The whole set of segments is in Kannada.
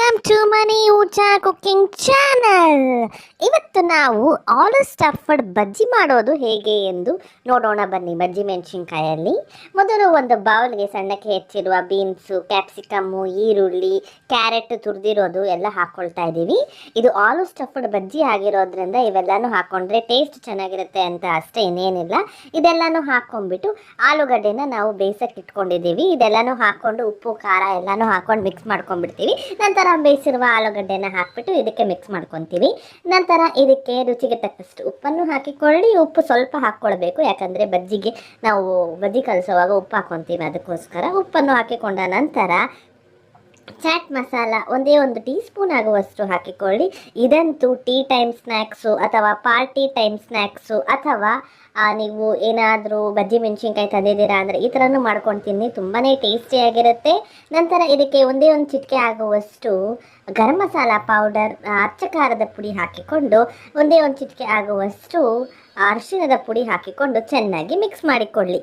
ವೆಲ್ಕಮ್ ಟು ಮನಿ ಊಟ ಕುಕ್ಕಿಂಗ್ ಚಾನಲ್. ಇವತ್ತು ನಾವು ಆಲ್ ಸ್ಟಫ್ಡ್ ಬಜ್ಜಿ ಮಾಡೋದು ಹೇಗೆ ಎಂದು ನೋಡೋಣ ಬನ್ನಿ. ಬಜ್ಜಿ ಮೆಣಸಿನ್ಕಾಯಲ್ಲಿ ಮೊದಲು ಒಂದು ಬೌಲ್ಗೆ ಸಣ್ಣಕ್ಕೆ ಹೆಚ್ಚಿರುವ ಬೀನ್ಸು, ಕ್ಯಾಪ್ಸಿಕಮ್ಮು, ಈರುಳ್ಳಿ, ಕ್ಯಾರೆಟ್ ತುರಿದಿರೋದು ಎಲ್ಲ ಹಾಕ್ಕೊಳ್ತಾ ಇದ್ದೀವಿ. ಇದು ಆಲ್ ಸ್ಟಫ್ಡ್ ಬಜ್ಜಿ ಆಗಿರೋದ್ರಿಂದ ಇವೆಲ್ಲನೂ ಹಾಕ್ಕೊಂಡ್ರೆ ಟೇಸ್ಟ್ ಚೆನ್ನಾಗಿರುತ್ತೆ ಅಂತ ಅಷ್ಟೇ, ಇನ್ನೇನಿಲ್ಲ. ಇದೆಲ್ಲನೂ ಹಾಕ್ಕೊಂಡ್ಬಿಟ್ಟು ಆಲೂಗಡ್ಡೆನ ನಾವು ಬೇಯಿಸಕ್ಕೆ ಇಟ್ಕೊಂಡಿದ್ದೀವಿ. ಇದೆಲ್ಲನೂ ಹಾಕ್ಕೊಂಡು ಉಪ್ಪು ಖಾರ ಎಲ್ಲನೂ ಹಾಕ್ಕೊಂಡು ಮಿಕ್ಸ್ ಮಾಡ್ಕೊಂಡ್ಬಿಡ್ತೀವಿ. ನಂತರ ಬೇಯಿಸಿರುವ ಆಲೂಗಡ್ಡೆನ ಹಾಕ್ಬಿಟ್ಟು ಇದಕ್ಕೆ ಮಿಕ್ಸ್ ಮಾಡ್ಕೊತೀವಿ. ನಂತರ ಇದಕ್ಕೆ ರುಚಿಗೆ ತಕ್ಕಷ್ಟು ಉಪ್ಪನ್ನು ಹಾಕಿಕೊಳ್ಳಿ. ಉಪ್ಪು ಸ್ವಲ್ಪ ಹಾಕ್ಕೊಳ್ಬೇಕು, ಯಾಕಂದರೆ ಬಜ್ಜಿಗೆ ನಾವು ಬಜ್ಜಿ ಕಲಿಸುವಾಗ ಉಪ್ಪು ಹಾಕ್ಕೊತೀವಿ, ಅದಕ್ಕೋಸ್ಕರ ಉಪ್ಪನ್ನು ಹಾಕಿಕೊಂಡ ನಂತರ ಚಾಟ್ ಮಸಾಲ ಒಂದೇ 1 ಟೀ ಸ್ಪೂನ್ ಆಗುವಷ್ಟು ಹಾಕಿಕೊಳ್ಳಿ. ಇದಂತೂ ಟೀ ಟೈಮ್ ಸ್ನ್ಯಾಕ್ಸು ಅಥವಾ ಪಾರ್ಟಿ ಟೈಮ್ ಸ್ನ್ಯಾಕ್ಸು ಅಥವಾ ನೀವು ಏನಾದರೂ ಬಜ್ಜಿ ಮೆಣಸಿನ್ಕಾಯಿ ತಂದಿದ್ದೀರಾ ಅಂದರೆ ಈ ಥರನೂ ಮಾಡ್ಕೊಂಡು ತಿನ್ನಿ, ತುಂಬಾ ಟೇಸ್ಟಿಯಾಗಿರುತ್ತೆ. ನಂತರ ಇದಕ್ಕೆ ಒಂದೇ 1 ಚಿಟಿಕೆ ಆಗುವಷ್ಟು ಗರಂ ಮಸಾಲ ಪೌಡರ್, ಅಚ್ಚ ಖಾರದ ಪುಡಿ ಹಾಕಿಕೊಂಡು ಒಂದೇ 1 ಚಿಟಿಕೆ ಆಗುವಷ್ಟು ಅರಿಶಿಣದ ಪುಡಿ ಹಾಕಿಕೊಂಡು ಚೆನ್ನಾಗಿ ಮಿಕ್ಸ್ ಮಾಡಿಕೊಳ್ಳಿ.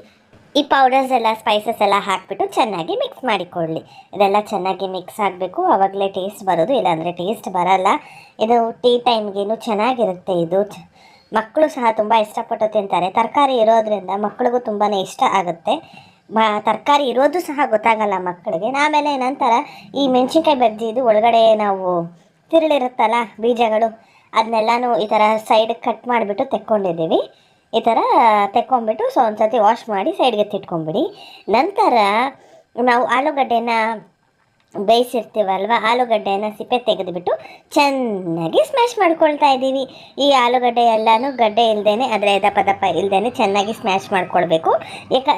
ಈ ಪೌಡರ್ಸ್ ಎಲ್ಲ ಸ್ಪೈಸಸ್ ಎಲ್ಲ ಹಾಕಿಬಿಟ್ಟು ಚೆನ್ನಾಗಿ ಮಿಕ್ಸ್ ಮಾಡಿಕೊಳ್ಳಿ. ಇದೆಲ್ಲ ಚೆನ್ನಾಗಿ ಮಿಕ್ಸ್ ಆಗಬೇಕು, ಆವಾಗಲೇ ಟೇಸ್ಟ್ ಬರೋದು, ಇಲ್ಲಾಂದರೆ ಟೇಸ್ಟ್ ಬರಲ್ಲ. ಇದು ಟೀ ಟೈಮ್ಗೇನು ಚೆನ್ನಾಗಿರುತ್ತೆ. ಇದು ಮಕ್ಕಳು ಸಹ ತುಂಬ ಇಷ್ಟಪಟ್ಟು ತಿಂತಾರೆ. ತರಕಾರಿ ಇರೋದ್ರಿಂದ ಮಕ್ಕಳಿಗೂ ತುಂಬಾ ಇಷ್ಟ ಆಗುತ್ತೆ. ತರಕಾರಿ ಇರೋದು ಸಹ ಗೊತ್ತಾಗಲ್ಲ ಮಕ್ಕಳಿಗೆ. ಆಮೇಲೆ ನಂತರ ಈ ಮೆಣಸಿನ್ಕಾಯಿ ಬಜ್ಜಿದು ಒಳಗಡೆ ನಾವು ತಿರುಳಿರುತ್ತಲ್ಲ ಬೀಜಗಳು, ಅದನ್ನೆಲ್ಲನೂ ಈ ಥರ ಸೈಡ್ ಕಟ್ ಮಾಡಿಬಿಟ್ಟು ತೆಕ್ಕೊಂಡಿದ್ದೀವಿ. ಈ ಥರ ತೆಕ್ಕೊಂಬಿಟ್ಟು ಒಂದು ಸತಿ ವಾಶ್ ಮಾಡಿ ಸೈಡ್ಗೆ ಎತ್ತಿಟ್ಕೊಂಬಿಡಿ. ನಂತರ ನಾವು ಆಲೂಗಡ್ಡೆನ ಬೇಯಿಸಿರ್ತೀವಲ್ವ, ಆಲೂಗಡ್ಡೆಯನ್ನು ಸಿಪ್ಪೆ ತೆಗೆದುಬಿಟ್ಟು ಚೆನ್ನಾಗಿ ಸ್ಮ್ಯಾಶ್ ಮಾಡ್ಕೊಳ್ತಾ ಇದ್ದೀವಿ. ಈ ಆಲೂಗಡ್ಡೆ ಎಲ್ಲನೂ ಗಡ್ಡೆ ಇಲ್ಲದೇ, ಆದರೆ ದಪ್ಪ ಇಲ್ಲದೇ ಚೆನ್ನಾಗಿ ಸ್ಮ್ಯಾಶ್ ಮಾಡ್ಕೊಳ್ಬೇಕು.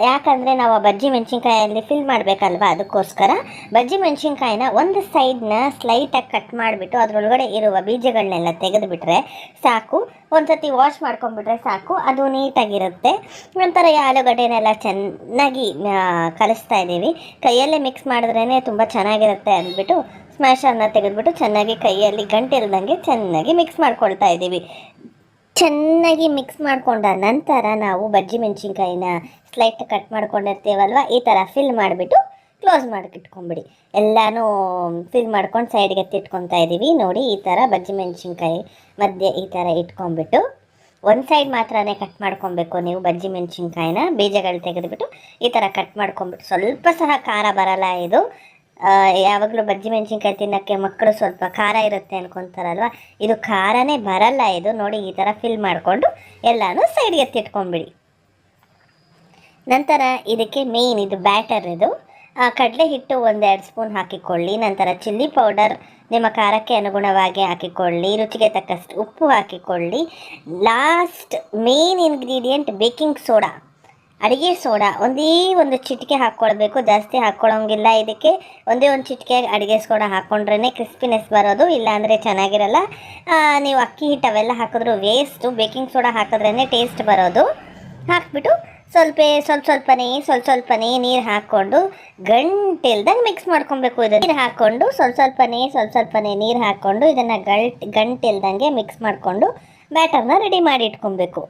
ಯಾಕಂದರೆ ನಾವು ಆ ಬಜ್ಜಿ ಮೆಣಸಿನ್ಕಾಯಲ್ಲಿ ಫಿಲ್ ಮಾಡಬೇಕಲ್ವ, ಅದಕ್ಕೋಸ್ಕರ ಬಜ್ಜಿ ಮೆಣಸಿನ್ಕಾಯಿನ ಒಂದು ಸೈಡ್ನ ಸ್ಲೈಟಾಗಿ ಕಟ್ ಮಾಡಿಬಿಟ್ಟು ಅದರೊಳಗಡೆ ಇರುವ ಬೀಜಗಳನ್ನೆಲ್ಲ ತೆಗೆದುಬಿಟ್ರೆ ಸಾಕು. ಒಂದು ಸತಿ ವಾಶ್ ಮಾಡ್ಕೊಂಡ್ಬಿಟ್ರೆ ಸಾಕು, ಅದು ನೀಟಾಗಿರುತ್ತೆ. ನಂತರ ಈ ಆಲೂಗಡ್ಡೆನೆಲ್ಲ ಚೆನ್ನಾಗಿ ಕಲಿಸ್ತಾ ಇದ್ದೀವಿ. ಕೈಯಲ್ಲೇ ಮಿಕ್ಸ್ ಮಾಡಿದ್ರೇ ತುಂಬ ಚೆನ್ನಾಗಿರುತ್ತೆ ಅಂದ್ಬಿಟ್ಟು ಸ್ಮ್ಯಾಶರ್ನ ತೆಗೆದುಬಿಟ್ಟು ಚೆನ್ನಾಗಿ ಕೈಯಲ್ಲಿ ಗಂಟಿಲ್ದಂಗೆ ಚೆನ್ನಾಗಿ ಮಿಕ್ಸ್ ಮಾಡ್ಕೊಳ್ತಾ ಇದ್ದೀವಿ. ಚೆನ್ನಾಗಿ ಮಿಕ್ಸ್ ಮಾಡಿಕೊಂಡ ನಂತರ ನಾವು ಬಜ್ಜಿ ಮೆಣಸಿನ್ಕಾಯಿನ ಸ್ಲೈಟ್ ಕಟ್ ಮಾಡ್ಕೊಂಡಿರ್ತೀವಲ್ವ, ಈ ಥರ ಫಿಲ್ ಮಾಡಿಬಿಟ್ಟು ಕ್ಲೋಸ್ ಮಾಡಿಟ್ಕೊಂಬಿಡಿ. ಎಲ್ಲನೂ ಫಿಲ್ ಮಾಡ್ಕೊಂಡು ಸೈಡ್ಗೆ ಎತ್ತಿಟ್ಕೊತಾ ಇದ್ದೀವಿ. ನೋಡಿ, ಈ ಥರ ಬಜ್ಜಿ ಮೆಣಸಿನ್ಕಾಯಿ ಮಧ್ಯೆ ಈ ಥರ ಇಟ್ಕೊಂಡ್ಬಿಟ್ಟು ಒಂದು ಸೈಡ್ ಮಾತ್ರನೇ ಕಟ್ ಮಾಡ್ಕೊಬೇಕು. ನೀವು ಬಜ್ಜಿ ಮೆಣಸಿನ್ಕಾಯಿನ ಬೀಜಗಳು ತೆಗೆದುಬಿಟ್ಟು ಈ ಥರ ಕಟ್ ಮಾಡ್ಕೊಂಬಿಟ್ಟು, ಸ್ವಲ್ಪ ಸಹ ಖಾರ ಬರಲ್ಲ ಇದು. ಯಾವಾಗಲೂ ಬಜ್ಜಿ ಮೆಣಸಿನ್ಕಾಯಿ ತಿನ್ನೋಕ್ಕೆ ಮಕ್ಕಳು ಸ್ವಲ್ಪ ಖಾರ ಇರುತ್ತೆ ಅನ್ಕೊತಾರಲ್ವ, ಇದು ಖಾರನೇ ಬರಲ್ಲ ಇದು. ನೋಡಿ, ಈ ಥರ ಫಿಲ್ ಮಾಡಿಕೊಂಡು ಎಲ್ಲನೂ ಸೈಡ್ಗೆ ಎತ್ತಿಟ್ಕೊಂಬಿಡಿ. ನಂತರ ಇದಕ್ಕೆ ಮೇಯ್ನ್ ಇದು ಬ್ಯಾಟರ್, ಇದು ಕಡಲೆ ಹಿಟ್ಟು 1-2 ಸ್ಪೂನ್ ಹಾಕಿಕೊಳ್ಳಿ. ನಂತರ ಚಿಲ್ಲಿ ಪೌಡರ್ ನಿಮ್ಮ ಖಾರಕ್ಕೆ ಅನುಗುಣವಾಗಿ ಹಾಕಿಕೊಳ್ಳಿ. ರುಚಿಗೆ ತಕ್ಕಷ್ಟು ಉಪ್ಪು ಹಾಕಿಕೊಳ್ಳಿ. Last main ingredient baking soda, ಅಡುಗೆ ಸೋಡಾ ಒಂದೇ 1 ಚಿಟಿಕೆ ಹಾಕ್ಕೊಳ್ಬೇಕು, ಜಾಸ್ತಿ ಹಾಕ್ಕೊಳ್ಳೋಂಗಿಲ್ಲ. ಇದಕ್ಕೆ ಒಂದೇ 1 ಚಿಟಿಕೆ ಅಡುಗೆ ಸೋಡಾ ಹಾಕ್ಕೊಂಡ್ರೇ ಕ್ರಿಸ್ಪಿನೆಸ್ ಬರೋದು, ಇಲ್ಲಾಂದರೆ ಚೆನ್ನಾಗಿರಲ್ಲ. ನೀವು ಅಕ್ಕಿ ಹಿಟ್ಟು ಅವೆಲ್ಲ ಹಾಕಿದ್ರು ವೇಸ್ಟು, ಬೇಕಿಂಗ್ ಸೋಡಾ ಹಾಕಿದ್ರೇ ಟೇಸ್ಟ್ ಬರೋದು. ಹಾಕ್ಬಿಟ್ಟು ಸ್ವಲ್ಪನೇ ನೀರು ಹಾಕ್ಕೊಂಡು ಗಂಟಿಲ್ದಂಗೆ ಮಿಕ್ಸ್ ಮಾಡ್ಕೊಬೇಕು. ಇದನ್ನು ನೀರು ಹಾಕ್ಕೊಂಡು ಸ್ವಲ್ಪನೇ ನೀರು ಹಾಕ್ಕೊಂಡು ಇದನ್ನು ಗಂಟಿಲ್ದಂಗೆ ಮಿಕ್ಸ್ ಮಾಡಿಕೊಂಡು ಬ್ಯಾಟರ್ನ ರೆಡಿ ಮಾಡಿ ಇಟ್ಕೊಬೇಕು.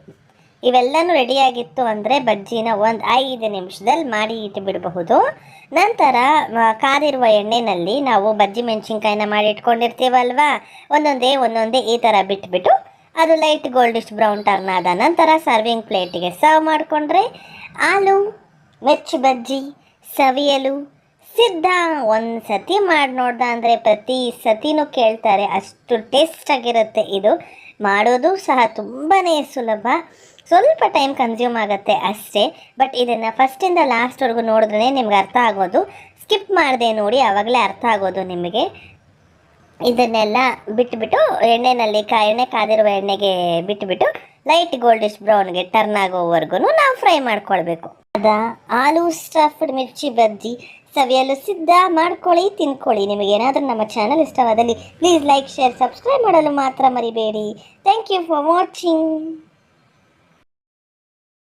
ಇವೆಲ್ಲನೂ ರೆಡಿಯಾಗಿತ್ತು ಅಂದರೆ ಬಜ್ಜಿನ 5 ನಿಮಿಷದಲ್ಲಿ ಮಾಡಿ ಇಟ್ಟುಬಿಡಬಹುದು. ನಂತರ ಕಾದಿರುವ ಎಣ್ಣೆಯಲ್ಲಿ ನಾವು ಬಜ್ಜಿ ಮೆಣಸಿನ್ಕಾಯಿನ ಮಾಡಿ ಇಟ್ಕೊಂಡಿರ್ತೀವಲ್ವ, ಒಂದೊಂದೇ ಈ ಥರ ಬಿಟ್ಬಿಟ್ಟು ಅದು ಲೈಟ್ ಗೋಲ್ಡಿಶ್ ಬ್ರೌನ್ ಟರ್ನ್ ಆದ ನಂತರ ಸರ್ವಿಂಗ್ ಪ್ಲೇಟಿಗೆ ಸರ್ವ್ ಮಾಡಿಕೊಂಡ್ರೆ ಆಲೂ ಮಿರ್ಚಿ ಬಜ್ಜಿ ಸವಿಯಲು ಸಿದ್ಧ. ಒಂದು ಸತಿ ಮಾಡಿ ನೋಡ್ದ ಅಂದರೆ ಪ್ರತಿ ಸತಿನೂ ಕೇಳ್ತಾರೆ, ಅಷ್ಟು ಟೇಸ್ಟಾಗಿರುತ್ತೆ. ಇದು ಮಾಡೋದು ಸಹ ತುಂಬಾ ಸುಲಭ, ಸ್ವಲ್ಪ ಟೈಮ್ ಕನ್ಸ್ಯೂಮ್ ಆಗುತ್ತೆ ಅಷ್ಟೇ. ಬಟ್ ಇದನ್ನು ಫಸ್ಟಿಂದ ಲಾಸ್ಟ್ವರೆಗೂ ನೋಡಿದ್ರೆ ನಿಮ್ಗೆ ಅರ್ಥ ಆಗೋದು, ಸ್ಕಿಪ್ ಮಾಡದೆ ನೋಡಿ, ಆವಾಗಲೇ ಅರ್ಥ ಆಗೋದು ನಿಮಗೆ. ಇದನ್ನೆಲ್ಲ ಬಿಟ್ಟುಬಿಟ್ಟು ಎಣ್ಣೆ ಕಾದಿರುವ ಎಣ್ಣೆಗೆ ಬಿಟ್ಟುಬಿಟ್ಟು ಲೈಟ್ ಗೋಲ್ಡಿಶ್ ಬ್ರೌನ್ಗೆ ಟರ್ನ್ ಆಗೋವರೆಗೂ ನಾವು ಫ್ರೈ ಮಾಡ್ಕೊಳ್ಬೇಕು. ಆಲೂ ಸ್ಟಫ್ಡ್ ಮಿರ್ಚಿ ಬಜ್ಜಿ ಸವಿಯಲು ಸಿದ್ಧ. ಮಾಡ್ಕೊಳ್ಳಿ, ತಿನ್ಕೊಳ್ಳಿ. ನಿಮಗೇನಾದರೂ ನಮ್ಮ ಚಾನಲ್ ಇಷ್ಟವಾದಲ್ಲಿ ಪ್ಲೀಸ್ ಲೈಕ್, ಶೇರ್, ಸಬ್ಸ್ಕ್ರೈಬ್ ಮಾಡಲು ಮಾತ್ರ ಮರಿಬೇಡಿ. Thank you for watching.